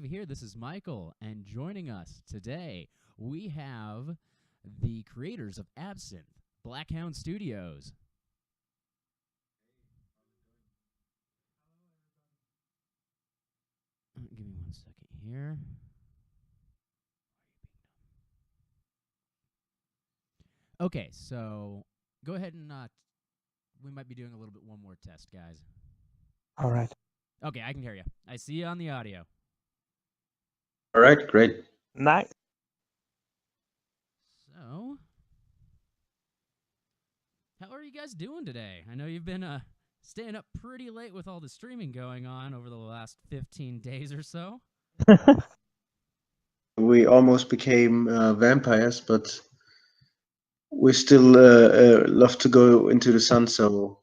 here. This is Michael, and joining us today, we have the creators of Absinth, blackHound Studios. Give me 1 second here. Okay, so go ahead and we might be doing a little bit one more test, guys. All right. Okay, I can hear you. I see you on the audio. All right, great. Nice. So, how are you guys doing today? I know you've been staying up pretty late with all the streaming going on over the last 15 days or so. We almost became vampires, but we still love to go into the sun. So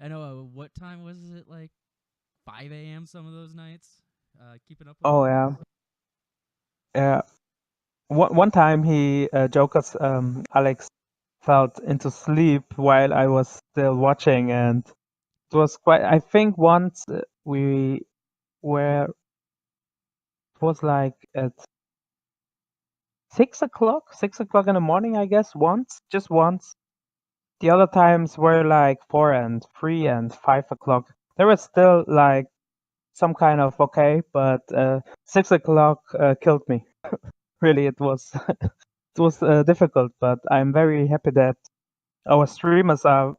I know. What time was it? Like 5 a.m. some of those nights. Keeping up with Oh it? yeah. Yeah. One time he joked us, Alex fell into sleep while I was still watching, and it was quite. I think once we were. It was like at 6 o'clock in the morning, I guess. Just once. The other times were like 4 and 3 and 5 o'clock. There was still like some kind of okay, but 6 o'clock killed me. Really, it was it was difficult, but I'm very happy that our streamers are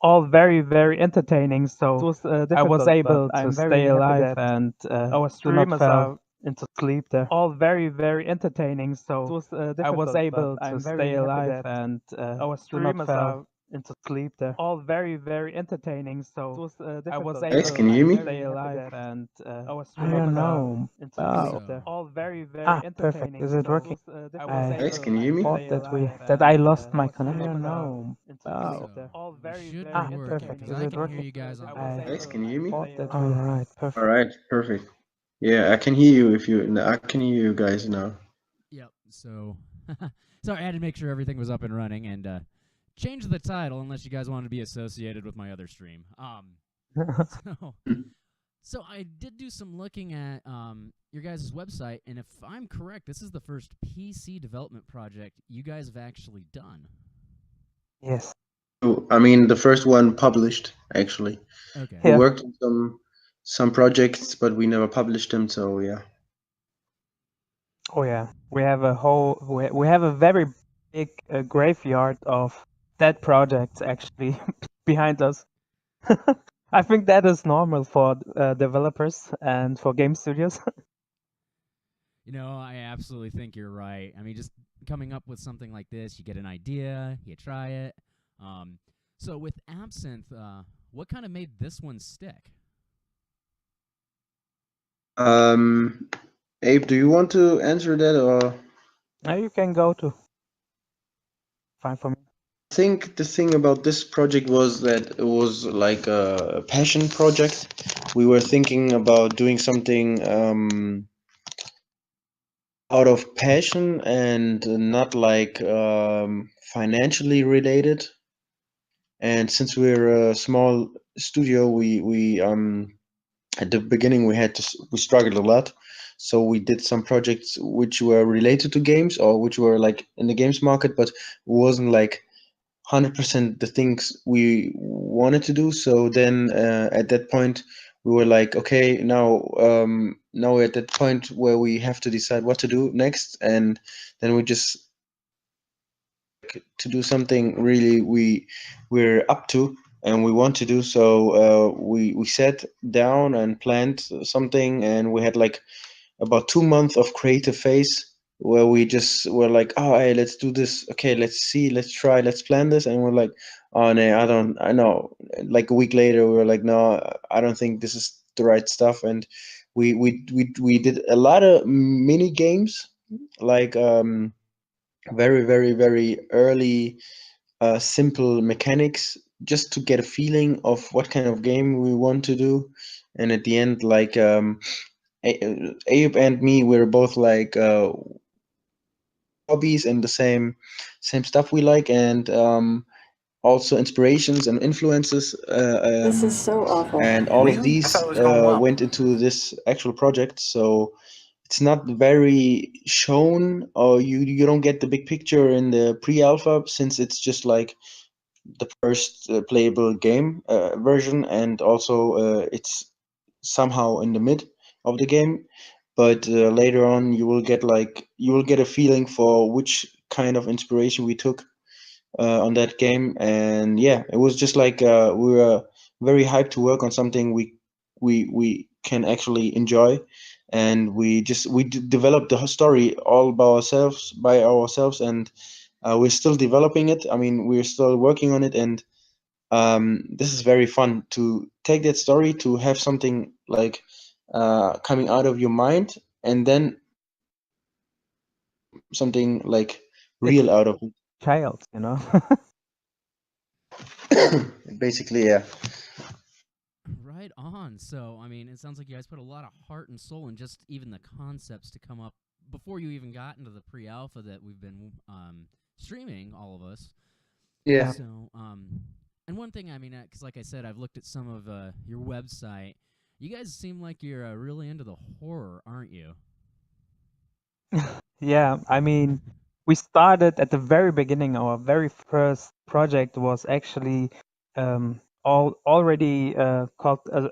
all very entertaining. So it was I was difficult, able but to I'm stay very happy alive that and our do not streamers fall are into sleep there. all very entertaining. So It was I was difficult, able but to I'm stay very happy alive that and our do not streamers fall are into sleep there. all very entertaining. So It was I difficult. was Guys, able can you hear me? to stay alive and Our I streamers don't are know. into Oh, sleep there. All very perfect. entertaining. Is it So working? I was I Guys, can you hear me? thought that I lost my connection. I don't know. Into Oh, sleep there. All very should be working perfect. because Is I it can hear working? you guys on. Guys, can you hear me? Thought that all right, perfect. All right, perfect. Yeah, I can hear you. I can hear you guys now. Yep. So, sorry, I had to make sure everything was up and running and change the title unless you guys wanted to be associated with my other stream. So, so I did do some looking at your guys' website, and if I'm correct, this is the first PC development project you guys have actually done. Yes. I mean, the first one published actually. Okay. We Yeah. worked on some projects, but we never published them. So yeah. Oh yeah. We have a whole. We have a very big graveyard of dead projects actually behind us. I think that is normal for developers and for game studios. You know, I absolutely think you're right. I mean, just coming up with something like this, you get an idea, you try it. So with Absinth, what kind of made this one stick? Abe, do you want to answer that, or? Now you can go to. Fine for me. I think the thing about this project was that it was like a passion project. We were thinking about doing something out of passion and not like financially related. And since we're a small studio, we at the beginning we struggled a lot. So we did some projects which were related to games or which were like in the games market, but wasn't like 100% the things we wanted to do. So then at that point we were like, okay, now we're at that point where we have to decide what to do next, and then we just to do something really we're up to and we want to do. So we sat down and planned something, and we had like about 2 months of creative phase where we just were like, oh, hey, let's do this. Okay, let's see, let's try, let's plan this. And we're like, oh, no, I know. Like a week later, we were like, no, I don't think this is the right stuff. And we did a lot of mini games, like very early, simple mechanics, just to get a feeling of what kind of game we want to do. And at the end, like Abe and me, we're both like hobbies and the same stuff we like, and also inspirations and influences, This is so awful. and all of Really? I these thought it was going well. went into this actual project. So it's not very shown, or you don't get the big picture in the pre-alpha, since it's just like the first playable game version, and also it's somehow in the mid of the game. But later on, you will get a feeling for which kind of inspiration we took on that game. And yeah, it was just like we were very hyped to work on something we can actually enjoy, and developed the whole story all by ourselves, and we're still developing it. I mean, we're still working on it, and this is very fun to take that story, to have something like coming out of your mind, and then something like real out of Child, you know. it. Basically, yeah. Right on. So, I mean, it sounds like you guys put a lot of heart and soul in just even the concepts to come up before you even got into the pre-alpha that we've been streaming, all of us. Yeah. So, and one thing, I mean, because like I said, I've looked at some of your website. You guys seem like you're really into the horror, aren't you? Yeah, I mean, we started at the very beginning. Our very first project was actually already called the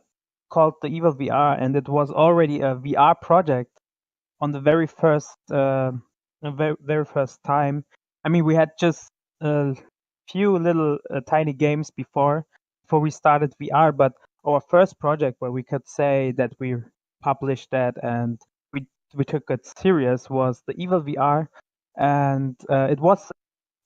Evil VR, and it was already a VR project on the very first time. I mean, we had just a few little tiny games before we started VR, but our first project where we could say that we published that and we took it serious was the Evil VR, and it was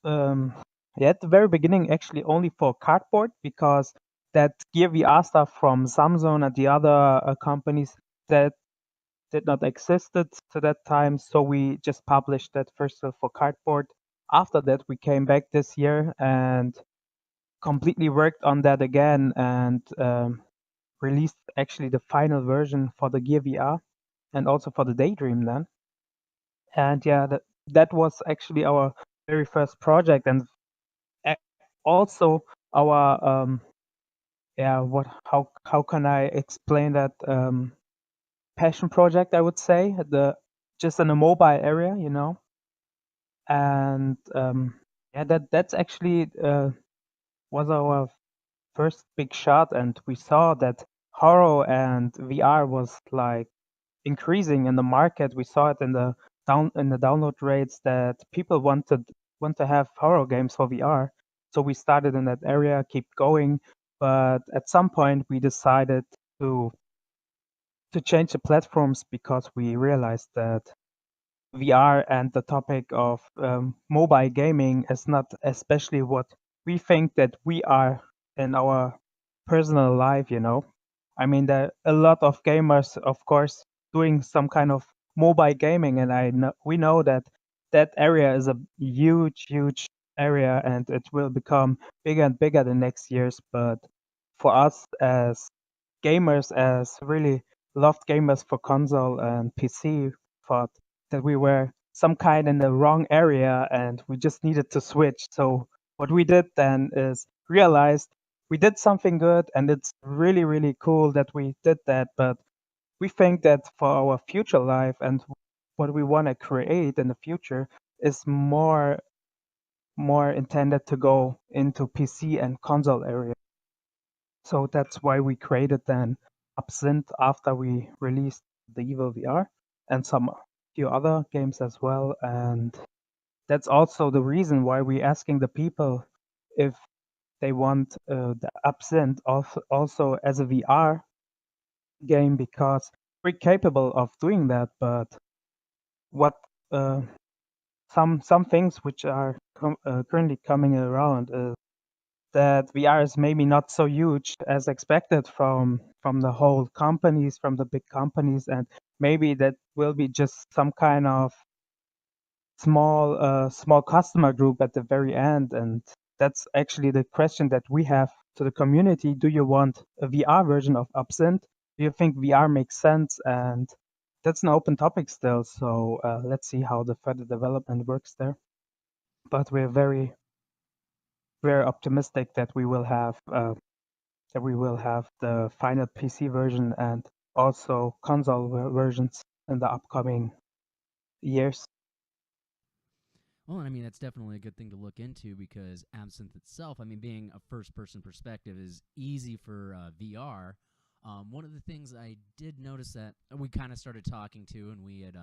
yeah, at the very beginning actually only for cardboard, because that Gear VR stuff from Samsung and the other companies that did not existed to that time, so we just published that first for cardboard. After that, we came back this year and completely worked on that again, and released actually the final version for the Gear VR and also for the Daydream then. And yeah, that was actually our very first project, and also our yeah, how can I explain that, passion project, I would say, just in a mobile area, you know. And yeah, that's actually was our first big shot, and we saw that horror and VR was like increasing in the market. We saw it in the download rates that people want to have horror games for VR. So we started in that area, keep going, but at some point we decided to change the platforms, because we realized that VR and the topic of mobile gaming is not especially what we think that we are in our personal life, you know. I mean, there are a lot of gamers, of course, doing some kind of mobile gaming, and we know that that area is a huge, huge area, and it will become bigger and bigger the next years. But for us as gamers, as really loved gamers for console and PC, thought that we were some kind in the wrong area and we just needed to switch. So what we did then is realized we did something good, and it's really, really cool that we did that. But we think that for our future life and what we want to create in the future is more intended to go into PC and console area. So that's why we created then Absinth after we released the Evil VR and some few other games as well. And that's also the reason why we're asking the people if they want the Absinth also as a VR game, because we're capable of doing that. But what some things which are currently coming around is that VR is maybe not so huge as expected from the whole companies, from the big companies, and maybe that will be just some kind of small customer group at the very end. And that's actually the question that we have to the community. Do you want a VR version of Absinthe? Do you think VR makes sense? And that's an open topic still, so let's see how the further development works there. But we're very very optimistic that we will have the final PC version and also console versions in the upcoming years. Well, and I mean, that's definitely a good thing to look into because Absinth itself, I mean, being a first-person perspective is easy for VR. One of the things I did notice that we kind of started talking to and we had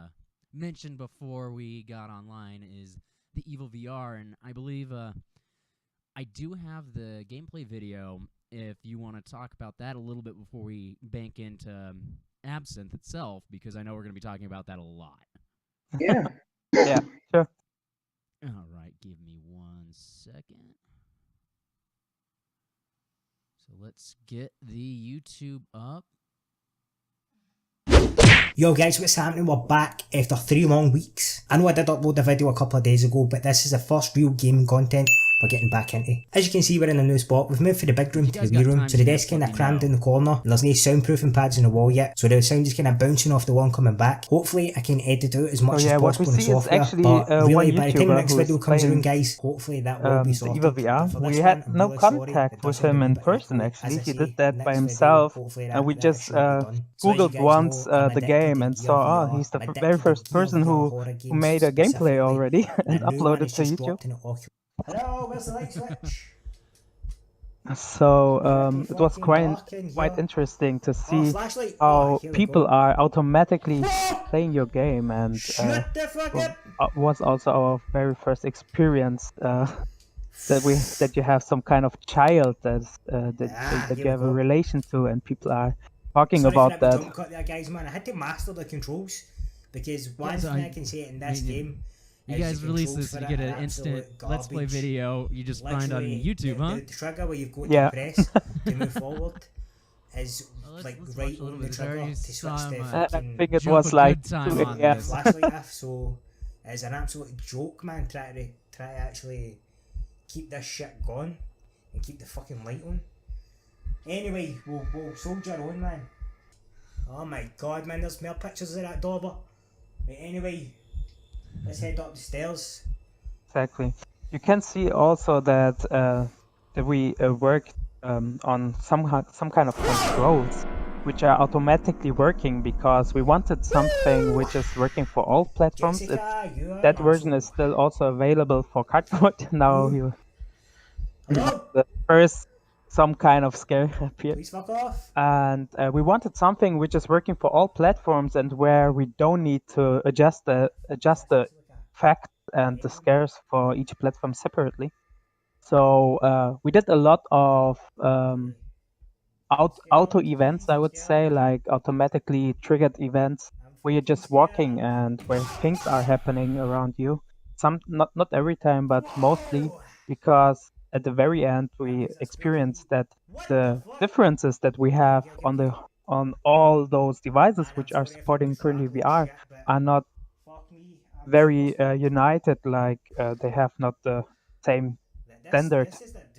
mentioned before we got online is the Evil VR, and I believe I do have the gameplay video if you want to talk about that a little bit before we bank into Absinth itself, because I know we're going to be talking about that a lot. Yeah. Yeah, sure. All right, give me 1 second. So let's get the YouTube up. Yo guys, what's happening? We're back after 3 long weeks. I know I did upload the video a couple of days ago, but this is the first real gaming content we're getting back into. As you can see, we're in a new spot. We've moved from the big room to the wee room, so the desk kind of crammed in the corner, and there's no soundproofing pads in the wall yet, so the sound is kind of bouncing off the wall and coming back. Hopefully I can edit out as much as possible in software, actually, but really one by the time the YouTuber next who video is comes around, playing, guys, hopefully that will be the sorted. Evil But VR. for this We one, had I'm no really sorry, contact it does with sound a him wee in bit person, echoey. actually. As I He say, did that by next video, himself, hopefully and we that just should be done. So as you Googled guys once know, I'm the game addicted and to saw, Gear oh, he's the VR. I'm very addicted first to Gear person VR who horror games made a gameplay specifically. already and And a new one uploaded has to just YouTube. dropped in Oculus. Hello, where's the light switch? So Pretty it was fucking quite dark in quite here. interesting to Oh, see flashlight. how Here we people go. are automatically playing your game, and Shut the fuck up. was also our very first experience that you have some kind of child that Here you we have a go. relation to, and people are talking Sorry for about that that. jump cut there, guys, man. I had to master the controls because one so thing I can say in this game You is guys the release controls this, for you it get are an instant absolute Let's Play garbage. video you just find on Literally, YouTube, huh? the trigger where you've got Yeah. to press to move forward is Well, like let's right watch a little on the bit. I trigger already to switch saw the him, I fucking think it jump was a like good time 2 on the a.m. this. flashlight off, so it's an absolute joke, man. Try to actually keep this shit going and keep the fucking light on. Anyway, we'll soldier on, man. Oh my god, man, there's more pictures of that dauber. Right, anyway, let's head up the stairs. Exactly. You can see also that that we worked on some kind of controls which are automatically working because we wanted something which is working for all platforms. Jessica, you are That an version is arsehole. still also available for cardboard. Now Ooh. you Hello? the first some kind of scare appeared. Please fuck off. And we wanted something which is working for all platforms and where we don't need to adjust the facts and the scares for each platform separately. So we did a lot of auto events, I would say, like automatically triggered events where you're just walking and where things are happening around you. Some not every time, but mostly, because at the very end we experienced that the differences that we have on all those devices which are supporting currently VR are not very united. Like they have not the same standard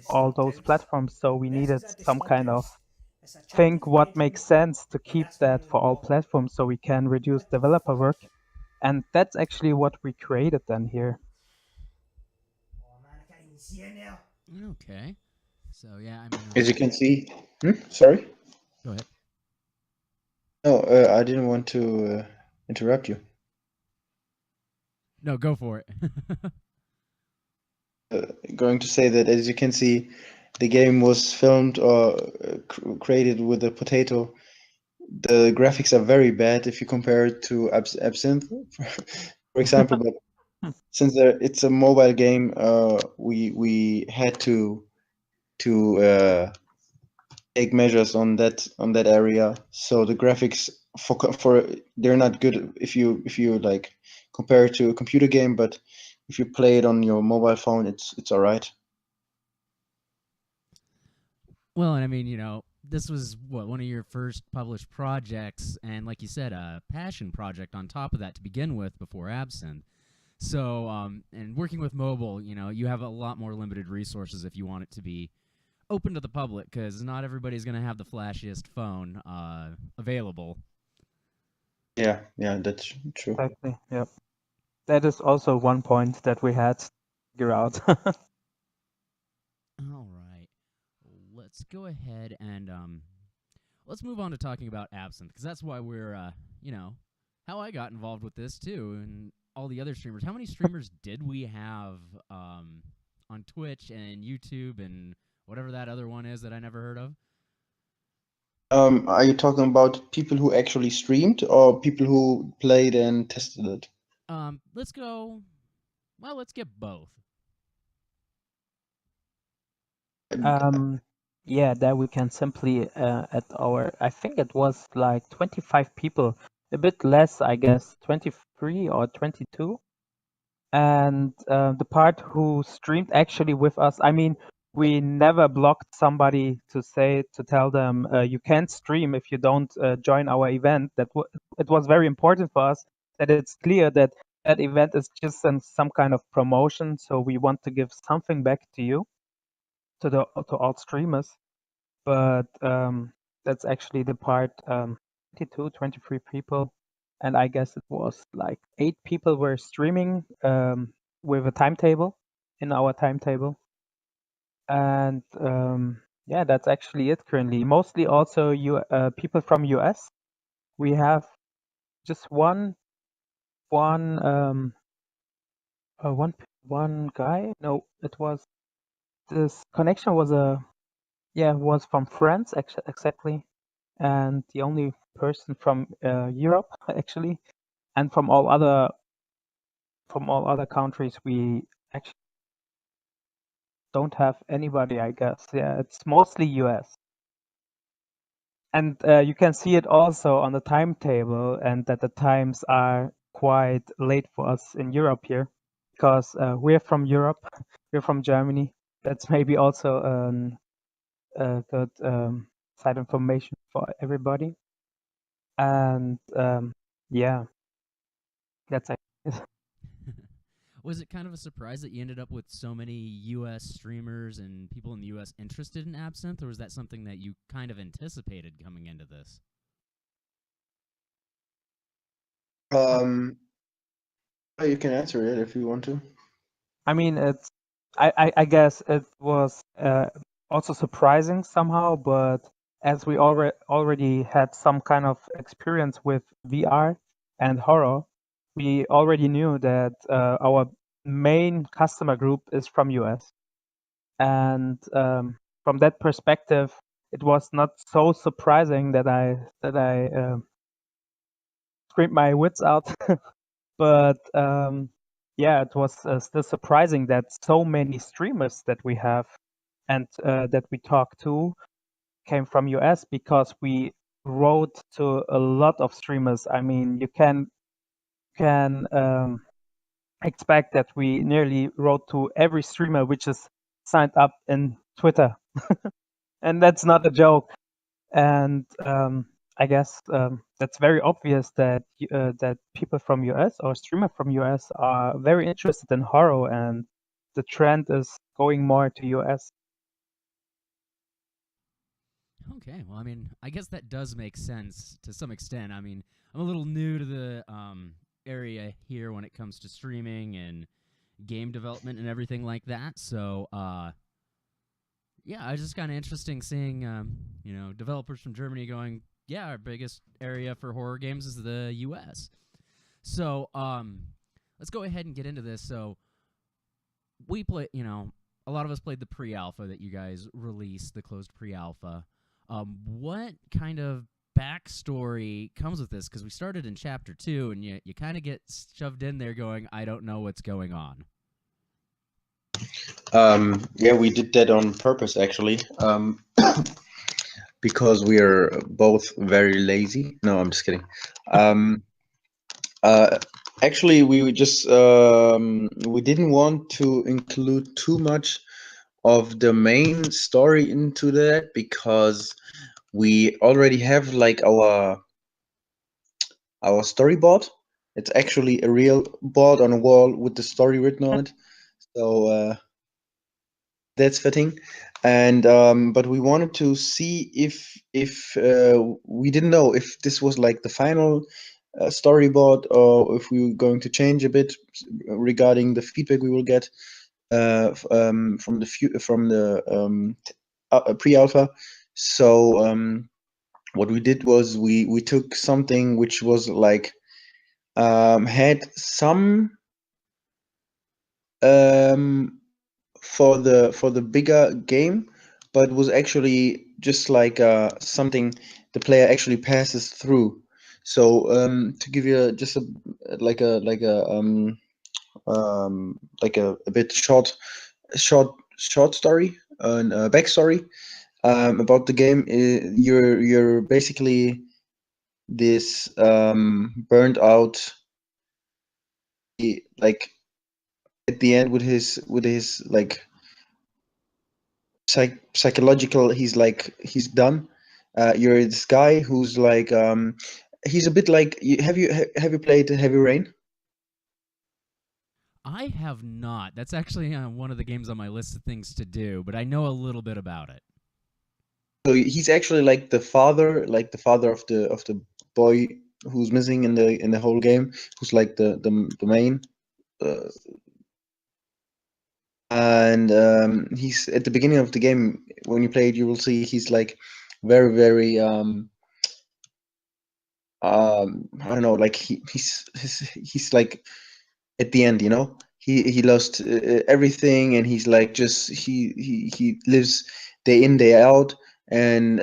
all those platforms. So we needed some kind of think what makes sense to keep that for all platforms so we can reduce developer work. And that's actually what we created then here. Oh man, I can't even see in there. Okay. So yeah, I mean, As you can see, sorry. go ahead. No, I didn't want to interrupt you. No, go for it. Going to say that, as you can see, the game was filmed or created with a potato. The graphics are very bad if you compare it to Absinth, for example. But since it's a mobile game, we had to take measures on that area. So the graphics for they're not good if you like compare it to a computer game, but if you play it on your mobile phone, it's all right. Well, and I mean, this was one of your first published projects, and like you said, a passion project on top of that to begin with before Absinth. So, and working with mobile, you have a lot more limited resources if you want it to be open to the public, because not everybody's going to have the flashiest phone available. Yeah, that's true. Exactly. Yep. That is also one point that we had to figure out. let's go ahead and let's move on to talking about Absinth, because that's why we're how I got involved with this too, and all the other streamers. How many streamers did we have on Twitch and YouTube and whatever that other one is that I never heard of? Are you talking about people who actually streamed or people who played and tested it? Let's go. Well, let's get both. Yeah, there we can simply at our, I think it was like 25 people, a bit less, I guess, 23 or 22. And the part who streamed actually with us, I mean, we never blocked somebody to tell them you can't stream if you don't join our event. It was very important for us that it's clear that that event is just some kind of promotion. So we want to give something back to you, to all streamers. But that's actually the part, 22, 23 people. And I guess it was like 8 people were streaming with a timetable, in our timetable. And yeah, that's actually it currently. Mostly also people from US. We have just one guy. No, it was, this connection was was from France exactly, and the only person from Europe actually, and from all other countries we actually don't have anybody, I guess. Yeah, it's mostly US. And you can see it also on the timetable, and that the times are quite late for us in Europe here, because we're from Europe, we're from Germany. That's maybe also a good side information for everybody. And yeah, that's it. Was it kind of a surprise that you ended up with so many U.S. streamers and people in the U.S. interested in Absinth, or was that something that you kind of anticipated coming into this? You can answer it if you want to. I mean, I guess it was also surprising somehow, but as we already had some kind of experience with VR and horror, we already knew that our main customer group is from US. And from that perspective, it was not so surprising that I screamed my wits out. But yeah, it was still surprising that so many streamers that we have and that we talk to came from US, because we wrote to a lot of streamers. I mean, you can expect that we nearly wrote to every streamer which is signed up in Twitter. And that's not a joke. And I guess that's very obvious that that people from US or streamers from US are very interested in horror, and the trend is going more to US. Okay, well, I mean, I guess that does make sense to some extent. I mean, I'm a little new to the area here when it comes to streaming and game development and everything like that. So, yeah, it's just kind of interesting seeing, developers from Germany going, yeah, our biggest area for horror games is the U.S. So, let's go ahead and get into this. So, we play, a lot of us played the pre-alpha that you guys released, the closed pre-alpha. What kind of backstory comes with this? Because we started in Chapter 2, and you kind of get shoved in there going, I don't know what's going on. Yeah, we did that on purpose, actually, because we are both very lazy. No, I'm just kidding. Actually, we just we didn't want to include too much of the main story into that, because we already have like our storyboard. It's actually a real board on a wall with the story written on it. So that's fitting. And but we wanted to see if we didn't know if this was like the final storyboard, or if we were going to change a bit regarding the feedback we will get from the pre-alpha. So what we did was we took something which was like had some for the bigger game, but was actually just like something the player actually passes through. So to give you just a like a bit short story and backstory about the game. You're basically this burned out, like at the end with his like psychological, he's done. You're this guy who's like he's a bit like have you played Heavy Rain? I have not. That's actually one of the games on my list of things to do, but I know a little bit about it. So he's actually like the father of the boy who's missing in the whole game, who's like the main. And he's at the beginning of the game. When you play it, you will see he's like very very I don't know, like he's like at the end, you know, he lost everything, and he's like just he lives day in day out, and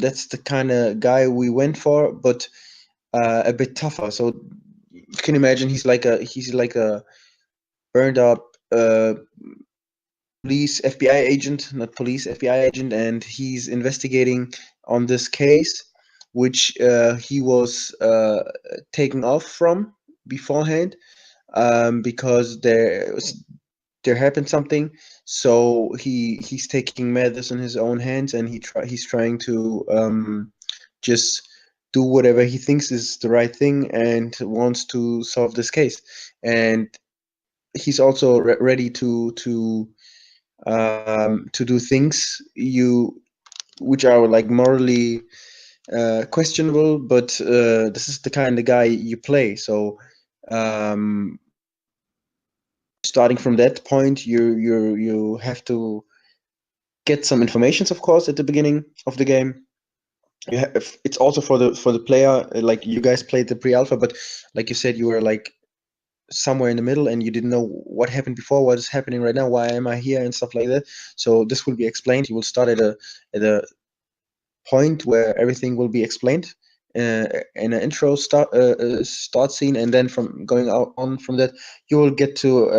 that's the kind of guy we went for, but a bit tougher. So you can imagine he's like a burned up police FBI agent, not police FBI agent, and he's investigating on this case, which he was taken off from beforehand, because there happened something. So he's taking matters in his own hands, and he's trying to just do whatever he thinks is the right thing, and wants to solve this case. And he's also ready to do things which are like morally questionable, but this is the kind of guy you play. So starting from that point, you have to get some informations, of course, at the beginning of the game. It's also for the player, like you guys played the pre-alpha, but like you said, you were like somewhere in the middle, and you didn't know what happened before, what is happening right now, why am I here, and stuff like that. So this will be explained. You will start at a point where everything will be explained in an intro start scene, and then from going out on from that, you will get to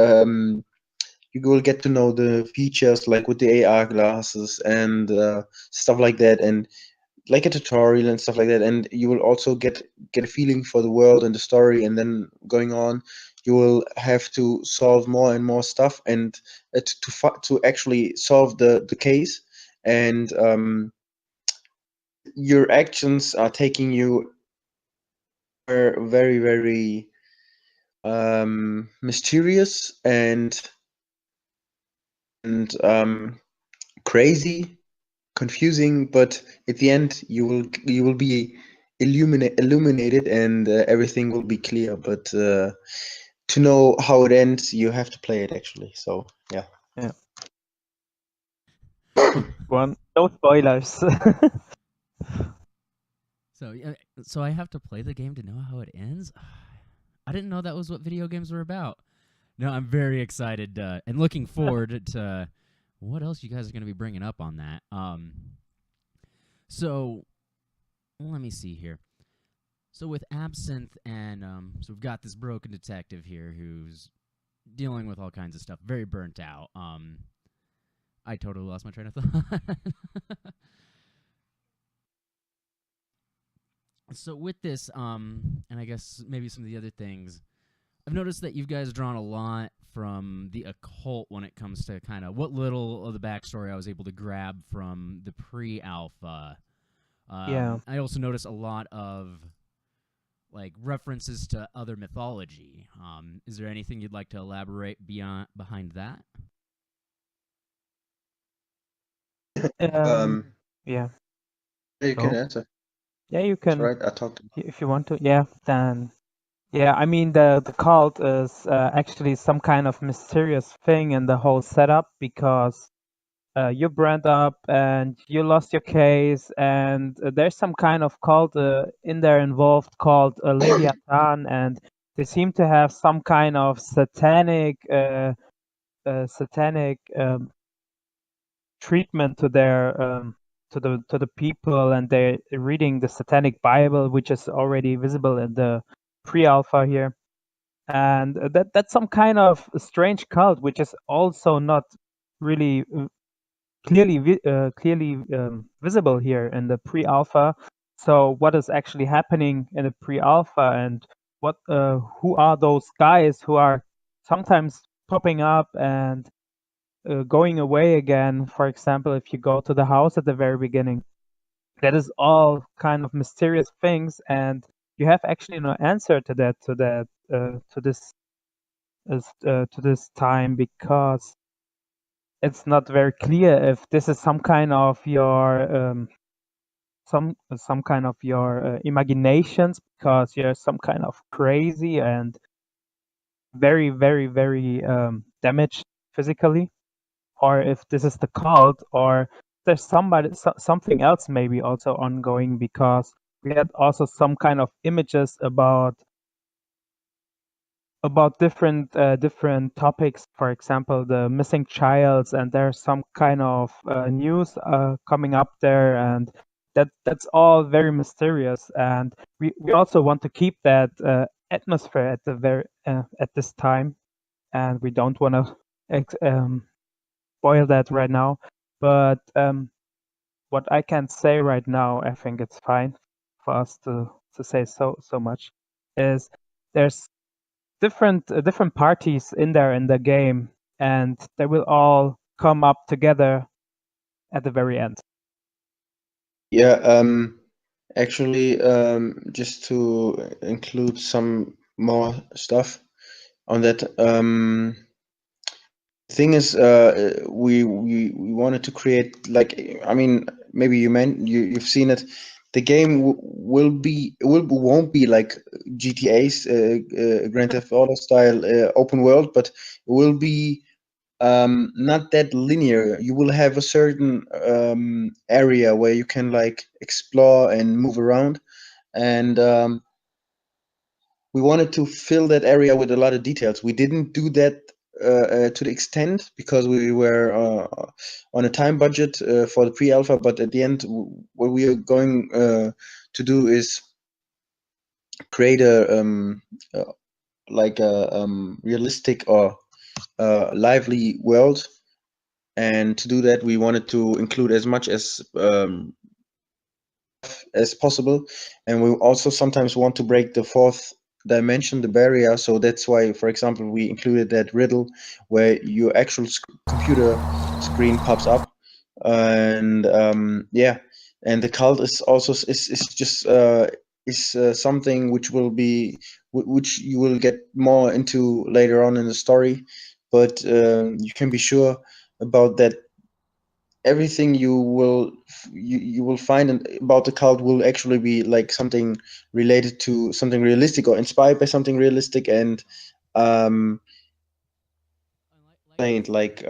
know the features, like with the AR glasses and stuff like that, and like a tutorial and stuff like that. And you will also get a feeling for the world and the story, and then going on, you will have to solve more and more stuff, and to actually solve the case. And your actions are taking you very very mysterious and crazy, confusing, but at the end you will be illuminated, and everything will be clear. But to know how it ends, you have to play it actually. So yeah. No spoilers. So I have to play the game to know how it ends? I didn't know that was what video games were about. No, I'm very excited and looking forward to what else you guys are going to be bringing up on that. So let me see here. So with Absinth, and so we've got this broken detective here who's dealing with all kinds of stuff, very burnt out. I totally lost my train of thought. So with this, and I guess maybe some of the other things, I've noticed that you guys drawn a lot from the occult when it comes to kind of what little of the backstory I was able to grab from the pre-alpha. Yeah. I also noticed a lot of like references to other mythology. Is there anything you'd like to elaborate behind that? Yeah. You can So, answer. yeah, you It's can, right. I talked. if you want to. Yeah, then. Yeah, I mean the cult is actually some kind of mysterious thing in the whole setup, because you brand up and you lost your case, and there's some kind of cult in there involved called Leviathan, and they seem to have some kind of satanic treatment to their to the people, and they're reading the satanic Bible, which is already visible in the pre-alpha here, and that's some kind of strange cult, which is also not really clearly visible here in the pre-alpha. So what is actually happening in the pre-alpha, and what who are those guys who are sometimes popping up and going away again? For example, if you go to the house at the very beginning, that is all kind of mysterious things, and you have actually no answer to that to this time, because it's not very clear if this is some kind of your some kind of your imaginations, because you're some kind of crazy and very damaged physically, or if this is the cult, or there's something else maybe also ongoing, because we had also some kind of images about different topics, for example the missing childs, and there's some kind of news coming up there, and that's all very mysterious, and we also want to keep that atmosphere at the very at this time, and we don't want to spoil that right now, but what I can say right now, I think it's fine for us to say so much, is there's different parties in there in the game, and they will all come up together at the very end. Yeah, actually, just to include some more stuff on that. Thing is, we wanted to create, like, I mean, maybe you've seen it. The game won't be like GTA's Grand Theft Auto style open world, but it will be not that linear. You will have a certain area where you can like explore and move around, and we wanted to fill that area with a lot of details. We didn't do that to the extent because we were on a time budget for the pre-alpha, but at the end, what we are going to do is create like a realistic or lively world. And to do that, we wanted to include as much as possible, and we also sometimes want to break the fourth dimension, the barrier. So that's why, for example, we included that riddle where your actual computer screen pops up, and yeah, and the cult is also is just something which will be which you will get more into later on in the story, but you can be sure about that everything you will find about the cult will actually be like something related to something realistic or inspired by something realistic, and like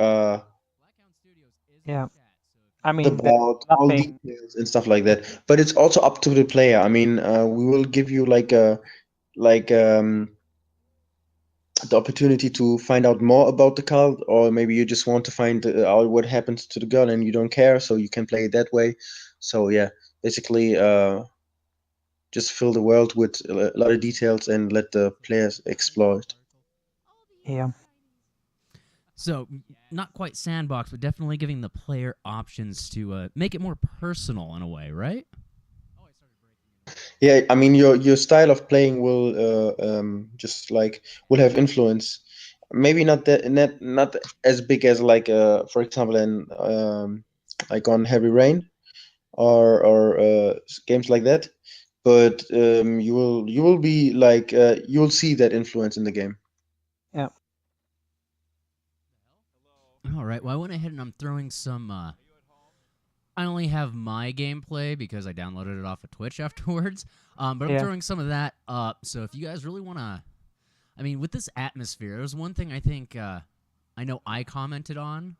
Yeah, I mean there's about all nothing. details and stuff like that. But it's also up to the player. I mean, we will give you like like the opportunity to find out more about the cult, or maybe you just want to find out what happens to the girl and you don't care, so you can play it that way. So yeah, basically just fill the world with a lot of details and let the players explore it. Yeah. So, not quite sandbox, but definitely giving the player options to make it more personal in a way, right? Yeah, I mean your style of playing will just like will have influence. Maybe not as big as like for example in like on Heavy Rain or games like that, but you will be like you will see that influence in the game. Yeah. All right. Well, I went ahead and I'm throwing some. I only have my gameplay because I downloaded it off of Twitch afterwards. But I'm Yeah. throwing some of that up. So if you guys really want to, I mean, with this atmosphere, it was one thing I think I know I commented on.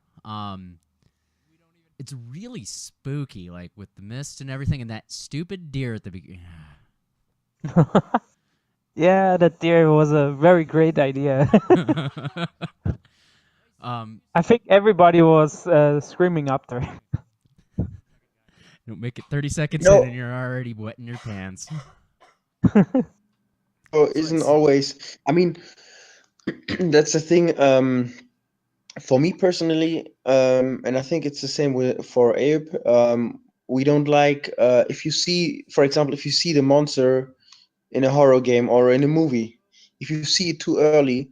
it's really spooky, like with the mist and everything, and that stupid deer at the beginning. Yeah, that deer was a very great idea. I think everybody was screaming after it. Don't make it 30 seconds No. in and you're already wetting your pants. So isn't always. I mean, that's the thing. For me personally, and I think it's the same for Abe. We don't like if you see, for example, if you see the monster in a horror game or in a movie, if you see it too early,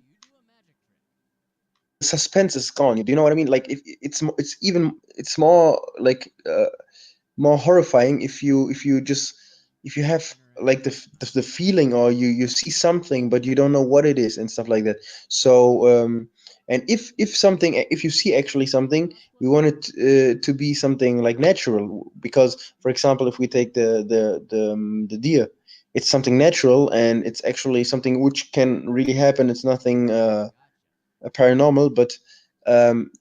the suspense is gone. Do you know what I mean? Like, if it's more like more horrifying if you have like the feeling, or you see something but you don't know what it is and stuff like that. So and if you see actually something, we want it to be something like natural, because for example, if we take the deer, it's something natural and it's actually something which can really happen. It's nothing paranormal, but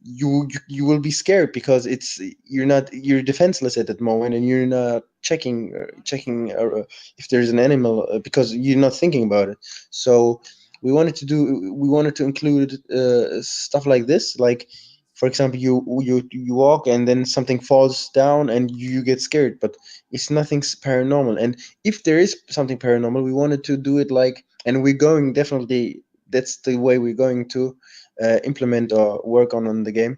you will be scared because you're defenseless at that moment, and you're not checking if there's an animal, because you're not thinking about it. So we wanted to include stuff like this, like for example, you walk and then something falls down and you get scared, but it's nothing paranormal. And if there is something paranormal, we wanted to do it like, and we're going definitely, that's the way we're going to implement or work on the game,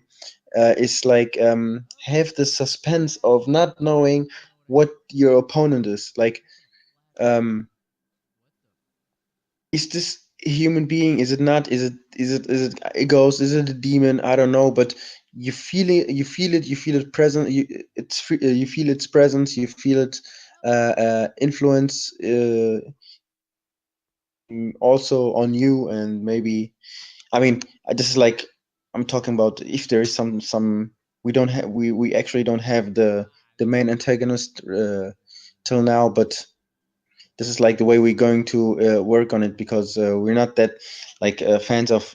is like have the suspense of not knowing what your opponent is. Like, is this a human being? Is it not? Is it a ghost? Is it a demon? I don't know, but you feel it. You feel it present. You feel its presence. You feel its influence also on you, and maybe, I mean, this is like, I'm talking about if there is some we actually don't have the main antagonist till now, but this is like the way we're going to work on it, because we're not that like fans of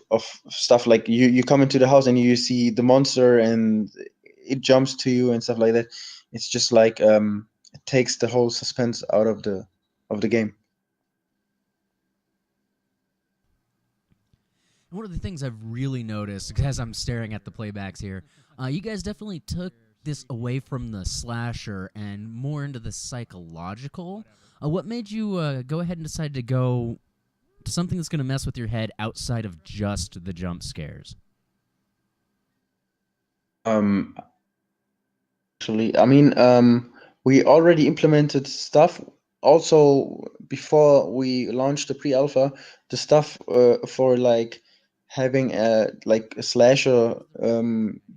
stuff like you come into the house and you see the monster and it jumps to you and stuff like that. It's just like it takes the whole suspense out of the game. One of the things I've really noticed, as I'm staring at the playbacks here, you guys definitely took this away from the slasher and more into the psychological. What made you go ahead and decide to go to something that's going to mess with your head outside of just the jump scares? Actually, I mean, we already implemented stuff also before we launched the pre-alpha, the stuff for like having a slasher,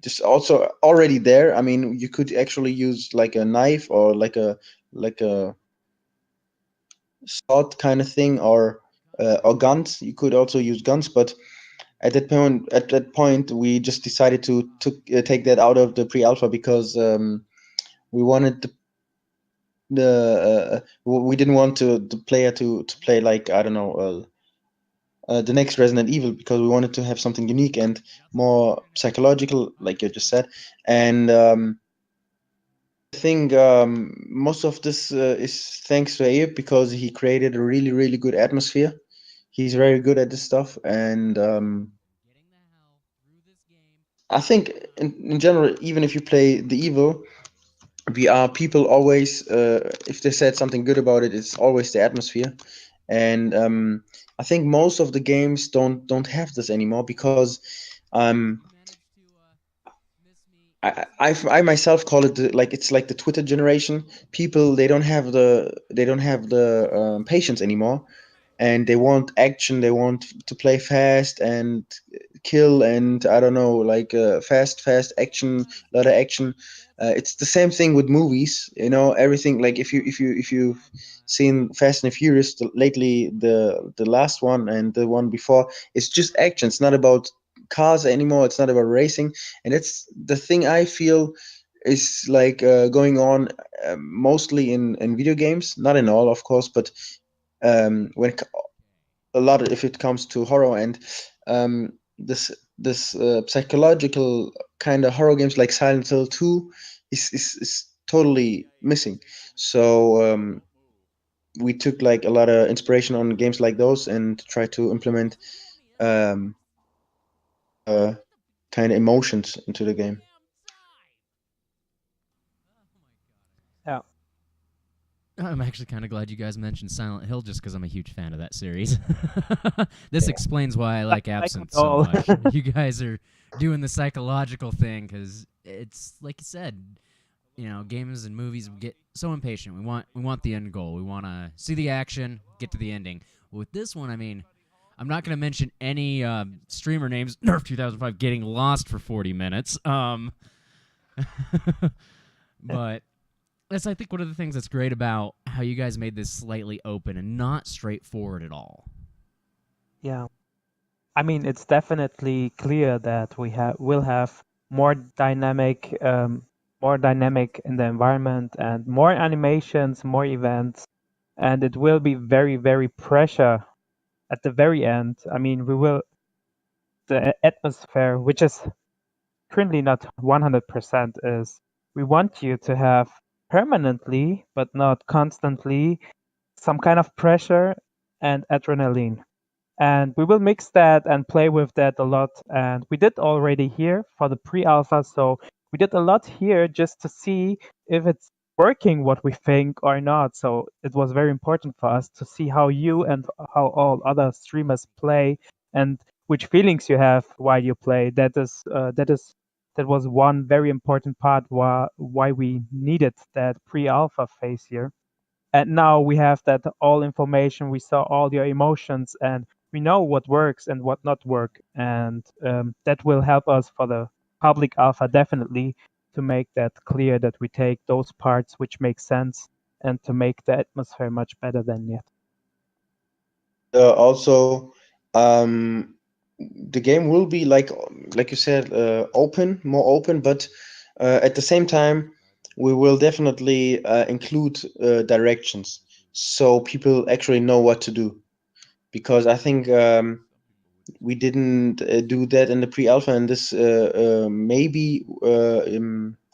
just also already there. I mean, you could actually use like a knife or like a sword kind of thing, or guns. You could also use guns, but at that point we just decided to take that out of the pre-alpha, because we wanted we didn't want the player to play like, I don't know, the next Resident Evil, because we wanted to have something unique and more psychological, like you just said. And I think most of this is thanks to Abe, because he created a really, really good atmosphere. He's very good at this stuff, and I think in general, even if you play the Evil, we are people always, if they said something good about it, it's always the atmosphere. And I think most of the games don't have this anymore, because um I myself call it like, it's like the Twitter generation. People, they don't have the patience anymore, and they want action. They want to play fast and kill, and I don't know, like fast action, a lot of action. It's the same thing with movies. Everything, like if you've seen Fast and Furious lately, the last one and the one before, it's just action. It's not about cars anymore. It's not about racing, and it's the thing I feel is like going on mostly in video games. Not in all, of course, but when a lot of, if it comes to horror, and this this psychological kind of horror games like Silent Hill 2 is totally missing. So we took like a lot of inspiration on games like those and tried to implement um, kind of emotions into the game. Yeah. I'm actually kind of glad you guys mentioned Silent Hill just because I'm a huge fan of that series. This explains why I like Absinth so much. You guys are doing the psychological thing because it's like you said, games and movies get so impatient. We want the end goal. We want to see the action, get to the ending. With this one, I mean, I'm not going to mention any streamer names. Nerf 2005 getting lost for 40 minutes. But that's, I think, one of the things that's great about how you guys made this slightly open and not straightforward at all. Yeah. I mean, it's definitely clear that will have more dynamic in the environment and more animations, more events, and it will be very, very pressure at the very end. I mean, the atmosphere, which is currently not 100%, is we want you to have permanently, but not constantly, some kind of pressure and adrenaline. And we will mix that and play with that a lot. And we did already here for the pre-alpha. So we did a lot here just to see if it's working what we think or not. So it was very important for us to see how you and how all other streamers play and which feelings you have while you play. That was one very important part why we needed that pre-alpha phase here. And now we have that all information. We saw all your emotions, and we know what works and what not work. And that will help us for the public alpha definitely to make that clear that we take those parts which make sense and to make the atmosphere much better than yet. Also, the game will be like you said, more open, but at the same time, we will definitely include directions so people actually know what to do. Because I think we didn't do that in the pre-alpha, and this maybe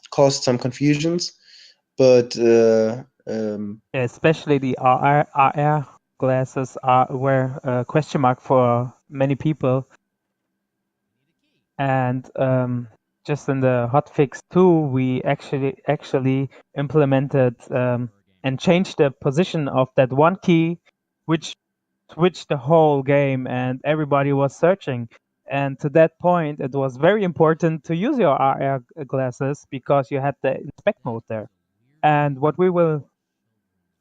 caused some confusions. But especially the RR glasses were a question mark for many people. And just in the hotfix 2, we actually implemented and changed the position of that one key, which switched the whole game, and everybody was searching. And to that point, it was very important to use your AR glasses because you had the inspect mode there. And what we will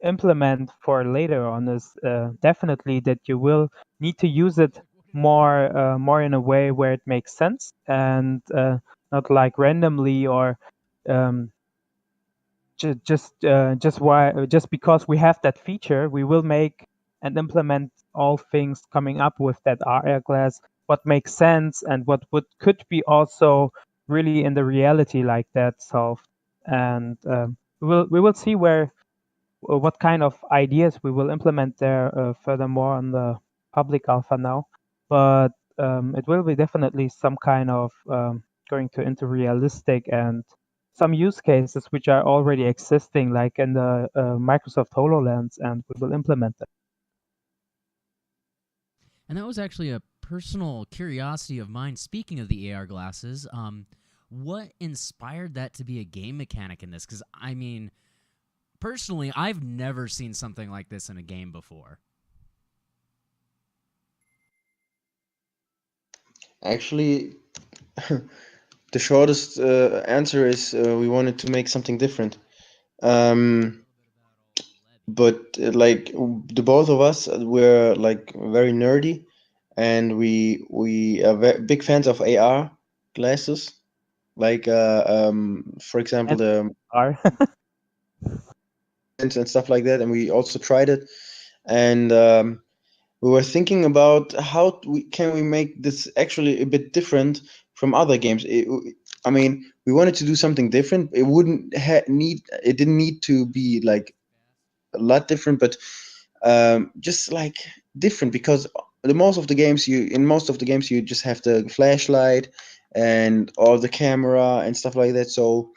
implement for later on is definitely that you will need to use it more in a way where it makes sense and not like randomly or just because we have that feature, we will make and implement all things coming up with that AR glass, what makes sense and what could be also really in the reality like that solved. And we will see what kind of ideas we will implement there furthermore on the public alpha now. But it will be definitely some kind of going into realistic and some use cases which are already existing, like in the Microsoft HoloLens, and we will implement them. And that was actually a personal curiosity of mine. Speaking of the AR glasses, what inspired that to be a game mechanic in this? Because, I mean, personally, I've never seen something like this in a game before. Actually, the shortest answer is we wanted to make something different. But like the both of us were like very nerdy, and we are big fans of AR glasses. Like for example, the and stuff like that, and we also tried it, and we were thinking about how can we make this actually a bit different from other games. I mean, we wanted to do something different. It didn't need to be like a lot different, but just like different, because most of the games you just have the flashlight and all the camera and stuff like that. So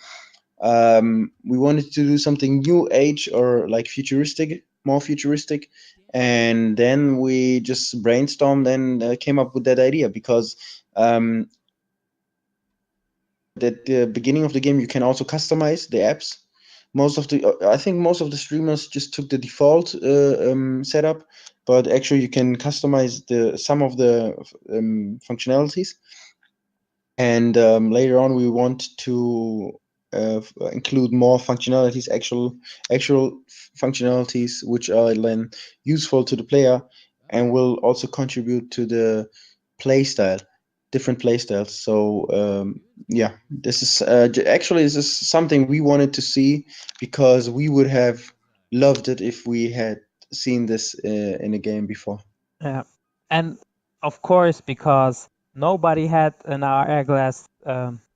we wanted to do something new age or like futuristic, more futuristic, and then we just brainstormed and came up with that idea because at the beginning of the game you can also customize the apps. I think most of the streamers just took the default setup, but actually you can customize some of the functionalities. And later on we want to include more functionalities, actual functionalities, which are then useful to the player and will also contribute to the playstyle, different playstyles. So yeah, this is this is something we wanted to see because we would have loved it if we had seen this in a game before. Yeah, and of course, because nobody had an AR glass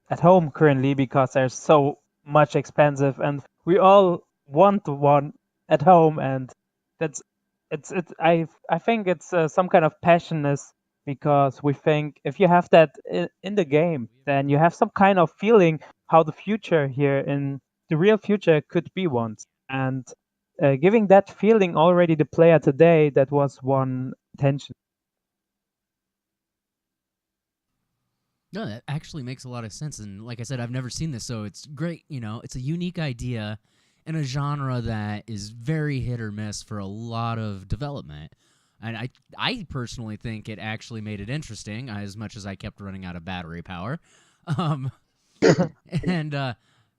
at home currently because they're so much expensive, and we all want one at home, and that's I think it's some kind of passionate because we think if you have that in the game, then you have some kind of feeling how the future here in the real future could be once, and giving that feeling already the player today, that was one intention. No, that actually makes a lot of sense. And like I said, I've never seen this, so it's great. It's a unique idea in a genre that is very hit or miss for a lot of development. And I personally think it actually made it interesting, as much as I kept running out of battery power. And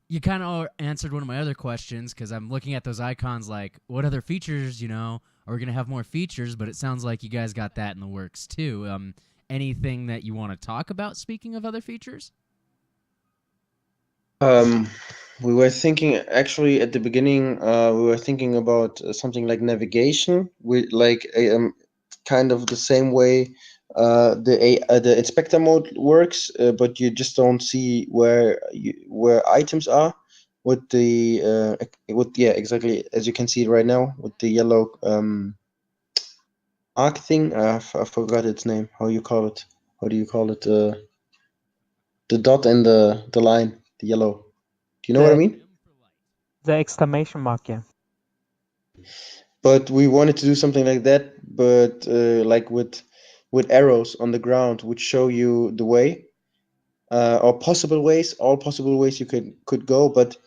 you kind of answered one of my other questions because I'm looking at those icons like, what other features, are we going to have more features? But it sounds like you guys got that in the works too. Anything that you want to talk about, speaking of other features? We were thinking actually at the beginning. We were thinking about something like navigation, with like kind of the same way the inspector mode works, but you just don't see where items are. Exactly as you can see right now with the yellow arc thing. I forgot its name. How you call it? How do you call it? The dot and the line, the yellow. Do you know what I mean? The exclamation mark, yeah. But we wanted to do something like that, but like with arrows on the ground, which show you the way, or possible ways, all possible ways you could go. But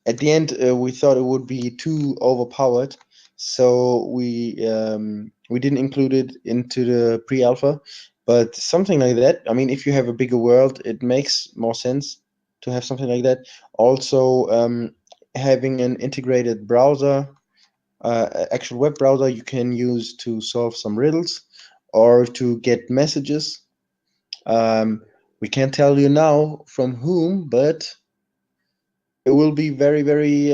at the end, we thought it would be too overpowered, so we didn't include it into the pre-alpha. But something like that, I mean, if you have a bigger world, it makes more sense to have something like that. Also, having an integrated browser, actual web browser you can use to solve some riddles or to get messages. We can't tell you now from whom, but it will be very, very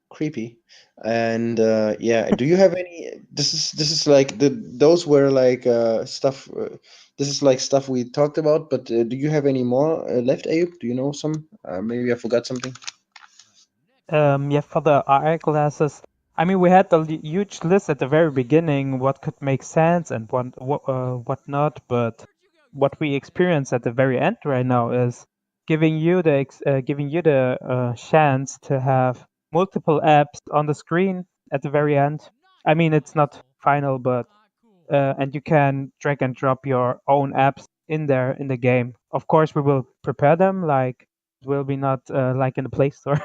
creepy. And yeah, do you have any? This is like those were like stuff. This is like stuff we talked about. But do you have any more left, Ayub? Do you know some? Maybe I forgot something. Yeah, for the AR glasses, I mean, we had a huge list at the very beginning, what could make sense and what not. But what we experience at the very end right now is giving you the chance to have multiple apps on the screen at the very end. I mean, it's not final, but and you can drag and drop your own apps in there in the game. Of course, we will prepare them, like it will be not like in the Play Store.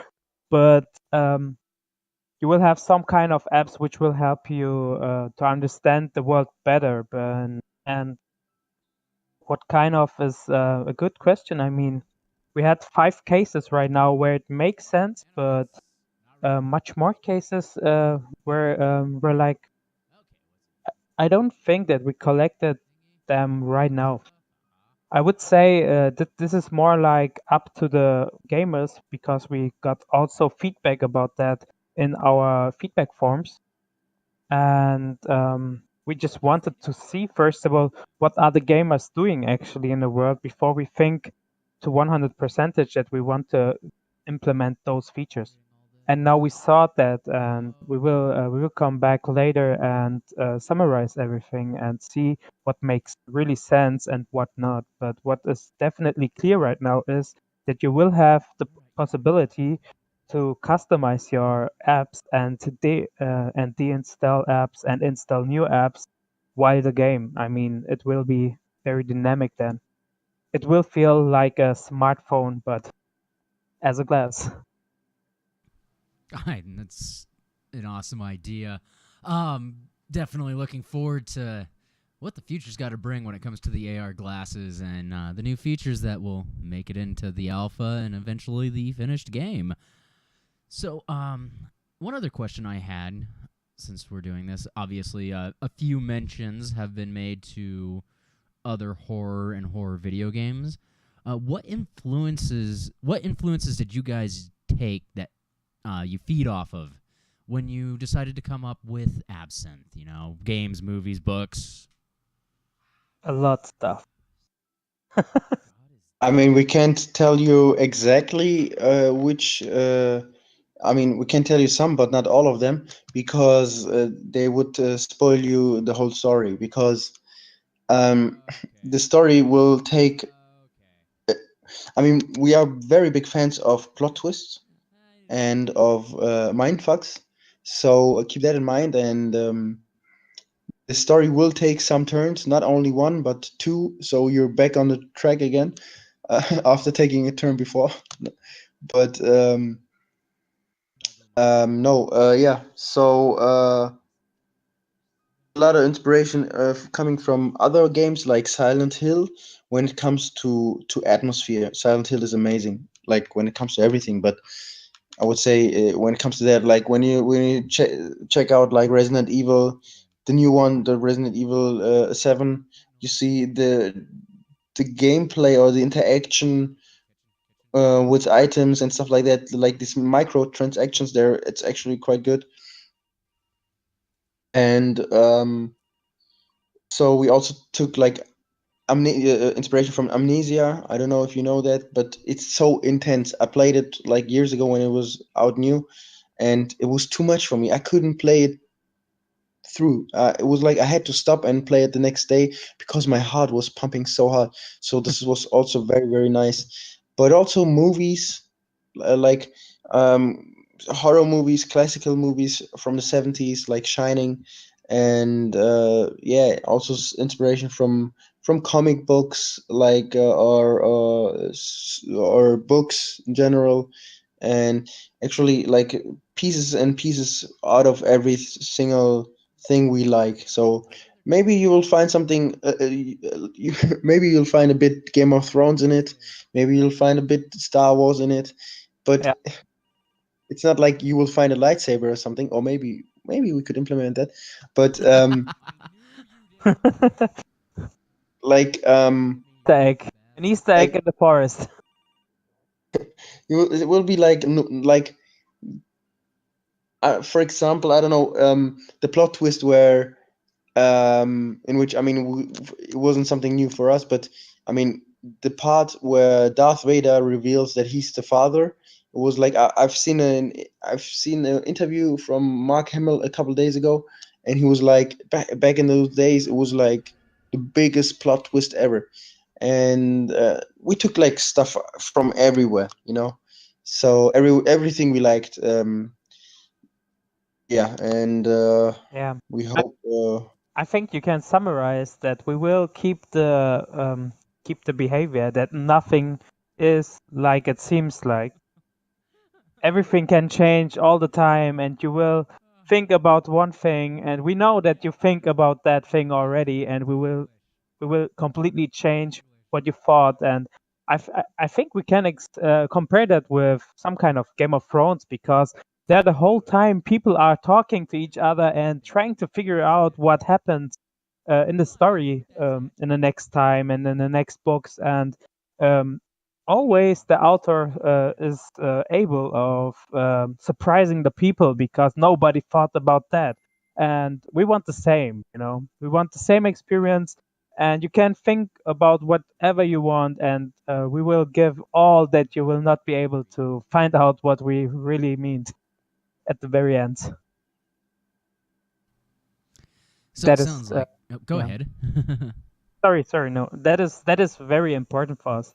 But you will have some kind of apps which will help you to understand the world better. And what kind of is a good question. I mean, we had 5 cases right now where it makes sense, but much more cases where like I don't think that we collected them right now. I would say that this is more like up to the gamers because we got also feedback about that in our feedback forms. And we just wanted to see, first of all, what are the gamers doing actually in the world before we think to 100% that we want to implement those features. And now we saw that, and we will come back later and summarize everything and see what makes really sense and what not. But what is definitely clear right now is that you will have the possibility to customize your apps and and deinstall apps and install new apps while the game. I mean, it will be very dynamic then. It will feel like a smartphone, but as a glass. That's an awesome idea. Definitely looking forward to what the future's got to bring when it comes to the AR glasses and the new features that will make it into the alpha and eventually the finished game. So, one other question I had, since we're doing this, obviously a few mentions have been made to other horror and horror video games. What influences did you guys take that you feed off of when you decided to come up with Absinth? You know, games, movies, books. A lot stuff. I mean, we can't tell you exactly which. I mean, we can tell you some, but not all of them, because they would spoil you the whole story. Because the story will take. I mean, we are very big fans of plot twists and of mindfucks, so keep that in mind. And the story will take some turns, not only one but two, so you're back on the track again after taking a turn before. But no, yeah. So a lot of inspiration coming from other games like Silent Hill. When it comes to atmosphere, Silent Hill is amazing. Like when it comes to everything, but I would say when it comes to that, like when you check out like Resident Evil, the new one, the Resident Evil 7, you see the gameplay or the interaction with items and stuff like that, like these micro transactions there, it's actually quite good. And so we also took like inspiration from Amnesia. I don't know if you know that, but it's so intense. I played it like years ago when it was out new, and it was too much for me. I couldn't play it through. It was like I had to stop and play it the next day because my heart was pumping so hard. So this was also very, very nice. But also movies, like horror movies, classical movies from the 70s, like Shining, and yeah, also inspiration from comic books, like or books in general, and actually like pieces and pieces out of every single thing we like. So maybe you will find something. Maybe you'll find a bit Game of Thrones in it. Maybe you'll find a bit Star Wars in it. But Yeah. it's not like you will find a lightsaber or something. Or maybe we could implement that. But like Easter egg. An Easter egg in the forest. it will be like for example, I don't know, the plot twist where in which, I mean, it wasn't something new for us, but I mean, the part where Darth Vader reveals that he's the father, it was like I've seen an interview from Mark Hamill a couple days ago, and he was like, back in those days, it was like the biggest plot twist ever, and we took like stuff from everywhere, you know, so everything we liked. Yeah, and Yeah. we hope. I think you can summarize that we will keep the behavior that nothing is like it seems like. Everything can change all the time, and you will think about one thing, and we know that you think about that thing already, and we will completely change what you thought. And I think we can compare that with some kind of Game of Thrones, because there the whole time people are talking to each other and trying to figure out what happens in the story in the next time and in the next books. And um, always the author is able of surprising the people, because nobody thought about that. And we want the same, you know, we want the same experience, and you can think about whatever you want, and we will give all that you will not be able to find out what we really mean. at the very end. So That it is, sounds like. Go yeah. ahead. Sorry, no. That is very important for us.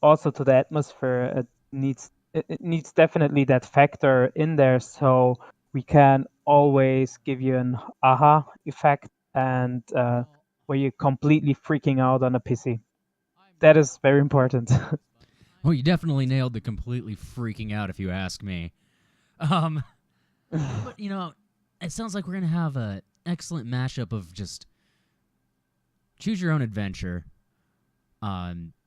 Also to the atmosphere, it needs definitely that factor in there, so we can always give you an aha effect and where you're completely freaking out on a PC. That is very important. Well, you definitely nailed the completely freaking out, if you ask me. But it sounds like we're gonna have an excellent mashup of just choose your own adventure.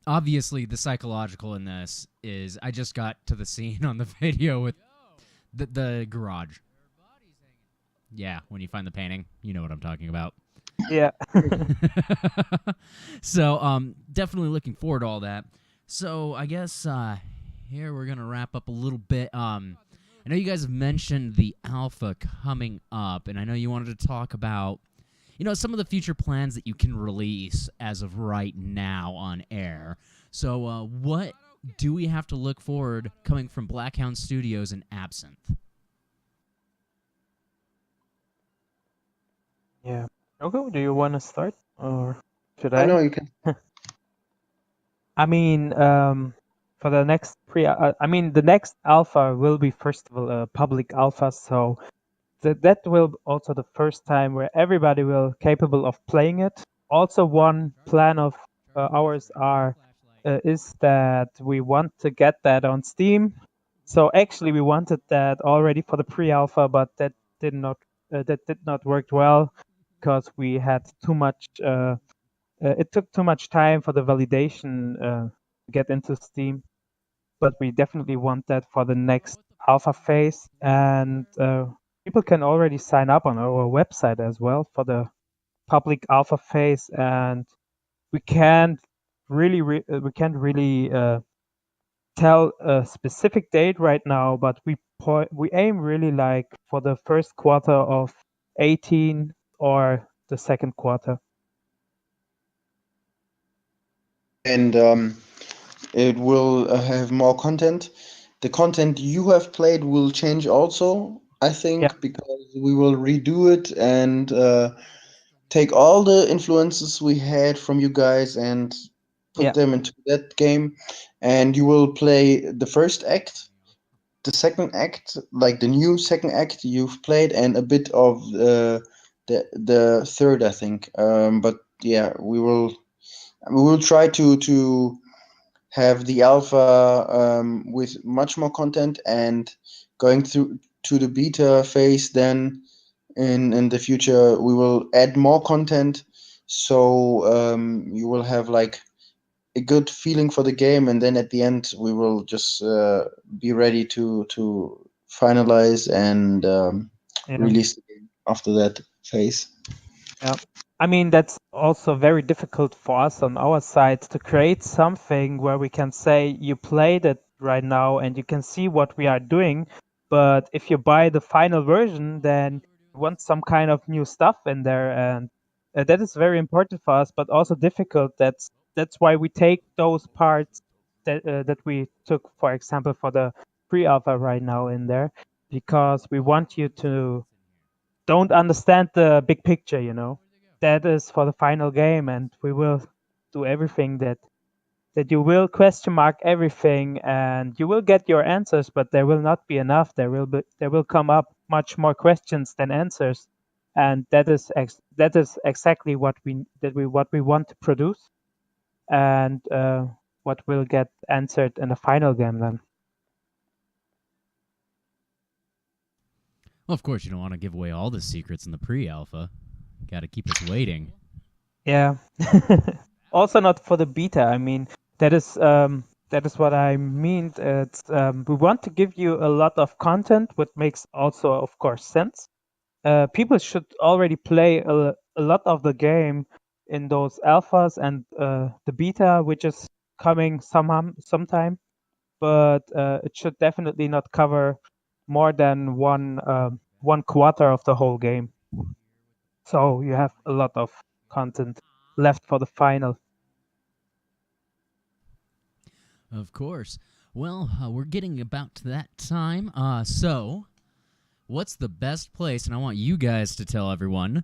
Obviously, the psychological in this is I just got to the scene on the video with the garage. Yeah, when you find the painting, you know what I'm talking about. Yeah. So, definitely looking forward to all that. So, I guess here we're gonna wrap up a little bit. I know you guys have mentioned the alpha coming up, and I know you wanted to talk about, some of the future plans that you can release as of right now on air. So, what do we have to look forward coming from blackHound Studios and Absinth? Yeah. Okay, do you want to start or should I? I know you can. I mean, for the next the next alpha will be first of all a public alpha, so that will also the first time where everybody will capable of playing it. Also, one plan of ours is that we want to get that on Steam. So actually, we wanted that already for the pre-alpha, but that did not work well because we had too much. It took too much time for the validation to get into Steam, but we definitely want that for the next alpha phase. And people can already sign up on our website as well for the public alpha phase. And we can't really tell a specific date right now, but we aim really like for the first quarter of 18 or the second quarter. And it will have more content. The content you have played will change also, I think, Yeah. because we will redo it and take all the influences we had from you guys and put them into that game. And you will play the first act, the second act, like the new second act you've played, and a bit of the third, I think. But yeah, we will try to have the alpha with much more content and going through to the beta phase. Then in the future we will add more content, so you will have like a good feeling for the game, and then at the end we will just be ready to finalize and release the game after that phase. Yeah. I mean, that's also very difficult for us on our side to create something where we can say you played it right now and you can see what we are doing. But if you buy the final version, then you want some kind of new stuff in there. And that is very important for us, but also difficult. That's why we take those parts that we took, for example, for the pre-alpha right now in there, because we want you to don't understand the big picture, That is for the final game, and we will do everything that you will question mark everything, and you will get your answers, but there will not be enough. There will come up much more questions than answers, and that is exactly what we want to produce, and what will get answered in the final game then. Well, of course, you don't want to give away all the secrets in the pre-alpha. Got to keep us waiting. Yeah. Also not for the beta. I mean, that is what I mean. It's we want to give you a lot of content, what makes also, of course, sense. People should already play a lot of the game in those alphas and the beta, which is coming sometime. But it should definitely not cover more than one quarter of the whole game. So you have a lot of content left for the final. Of course. Well, we're getting about to that time. So what's the best place, and I want you guys to tell everyone,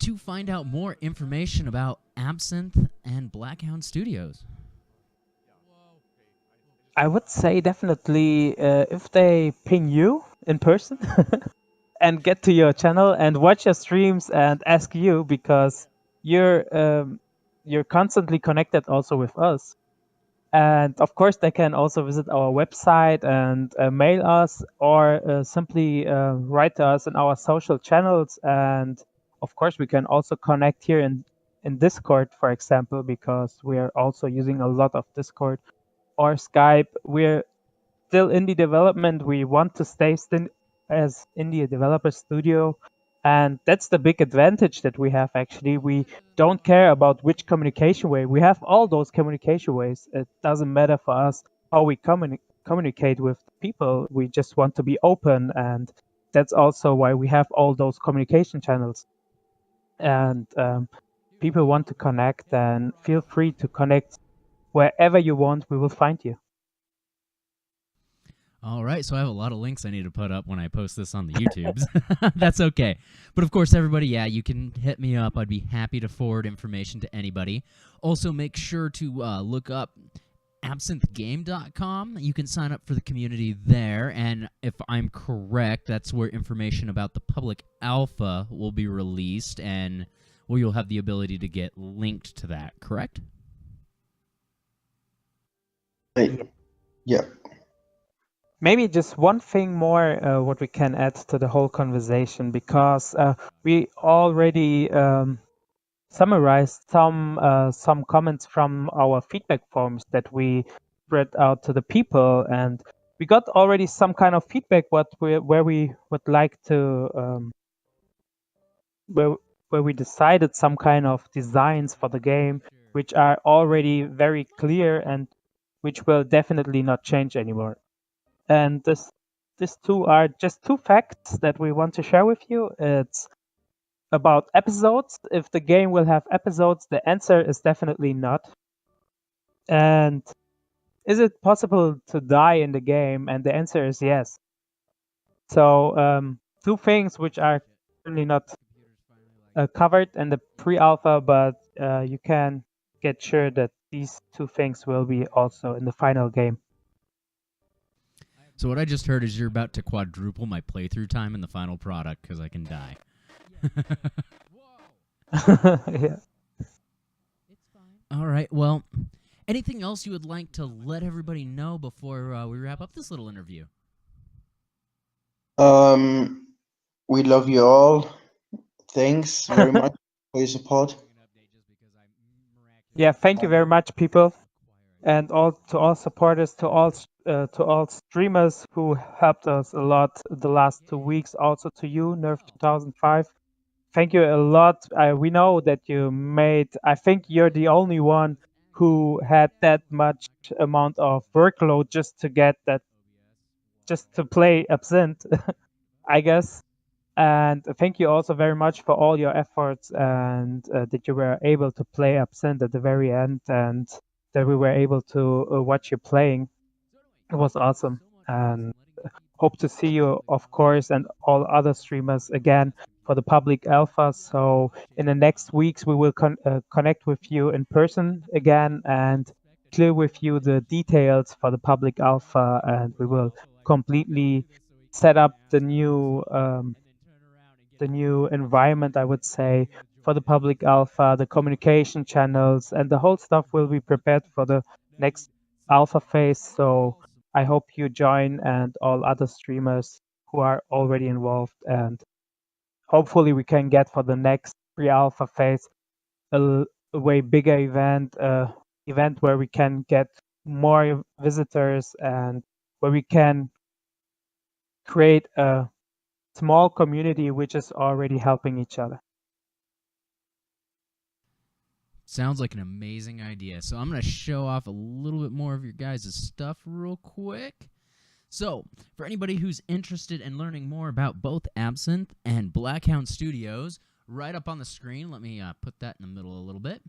to find out more information about Absinth and blackHound Studios? I would say definitely if they ping you in person and get to your channel and watch your streams and ask you, because you're constantly connected also with us. And of course, they can also visit our website and mail us, or simply write to us in our social channels. And of course, we can also connect here in Discord, for example, because we are also using a lot of Discord or Skype. We're still indie development. We want to stay as indie developer studio. And that's the big advantage that we have, actually. We don't care about which communication way. We have all those communication ways. It doesn't matter for us how we communicate with people. We just want to be open. And that's also why we have all those communication channels. And people want to connect, and feel free to connect wherever you want. We will find you. All right, so I have a lot of links I need to put up when I post this on the YouTubes. That's okay. But of course, everybody, yeah, you can hit me up. I'd be happy to forward information to anybody. Also, make sure to look up absinthgame.com. You can sign up for the community there, and if I'm correct, that's where information about the public alpha will be released, and well, you'll have the ability to get linked to that, correct? Yeah. Maybe just one thing more what we can add to the whole conversation, because we already summarized some comments from our feedback forms that we spread out to the people, and we got already some kind of feedback where we would like to where we decided some kind of designs for the game which are already very clear and which will definitely not change anymore. And these two are just two facts that we want to share with you. It's about episodes. If the game will have episodes, the answer is definitely not. And is it possible to die in the game? And the answer is yes. So two things which are currently not covered in the pre-alpha, but you can get sure that these two things will be also in the final game. So what I just heard is you're about to quadruple my playthrough time in the final product because I can die. Yeah. All right, well, anything else you would like to let everybody know before we wrap up this little interview? We love you all. Thanks very much for your support. Yeah, thank you very much, people, and to all supporters, to all streamers who helped us a lot the last 2 weeks. Also to you, Nerf 2005. Thank you a lot. We know that you made. I think you're the only one who had that much amount of workload just to get that, just to play Absinth, I guess. And thank you also very much for all your efforts, and that you were able to play Absinthe at the very end, and that we were able to watch you playing. It was awesome. And hope to see you, of course, and all other streamers again for the public alpha. So in the next weeks, we will connect with you in person again and clear with you the details for the public alpha, and we will completely set up the new environment, I would say, for the public alpha, the communication channels, and the whole stuff will be prepared for the next alpha phase. So I hope you join, and all other streamers who are already involved, and hopefully we can get for the next pre-alpha phase a way bigger event where we can get more visitors and where we can create a small community which is already helping each other. Sounds like an amazing idea. So I'm going to show off a little bit more of your guys' stuff real quick. So, for anybody who's interested in learning more about both Absinth and blackHound Studios, right up on the screen, let me put that in the middle a little bit.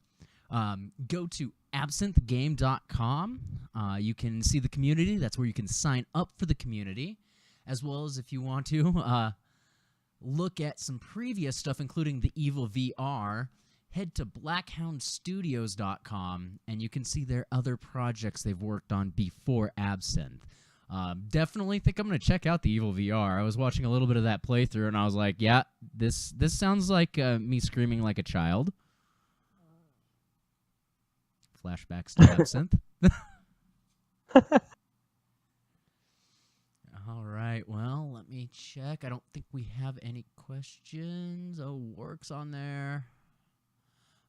Go to absinthgame.com. You can see the community. That's where you can sign up for the community. as well as if you want to look at some previous stuff, including the Evil VR, head to blackhoundstudios.com, and you can see their other projects they've worked on before Absinth. Definitely think I'm going to check out the Evil VR. I was watching a little bit of that playthrough, and I was like, yeah, this sounds like me screaming like a child. Flashbacks to Absinth. All right, well, let me check. I don't think we have any questions. Oh, work's on there.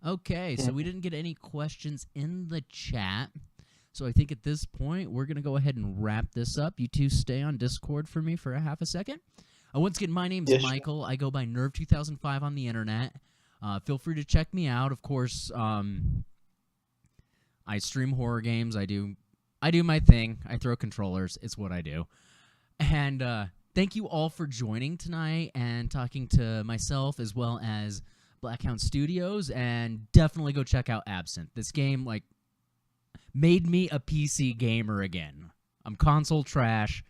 Okay, so we didn't get any questions in the chat. So I think at this point, we're going to go ahead and wrap this up. You two stay on Discord for me for a half a second. Once again, my name's Michael. I go by Nerve2005 on the internet. Feel free to check me out. Of course, I stream horror games. I do my thing. I throw controllers. It's what I do. And thank you all for joining tonight and talking to myself as well as blackHound Studios. And definitely go check out Absinth. This game, like, made me a PC gamer again. I'm console trash,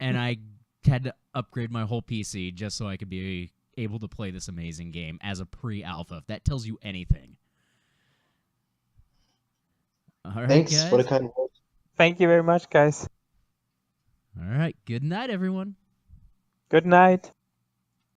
and I had to upgrade my whole PC just so I could be able to play this amazing game as a pre-alpha, if that tells you anything. All right, Thanks guys. for the kind words. Thank you very much, guys. All right. Good night, everyone. Good night.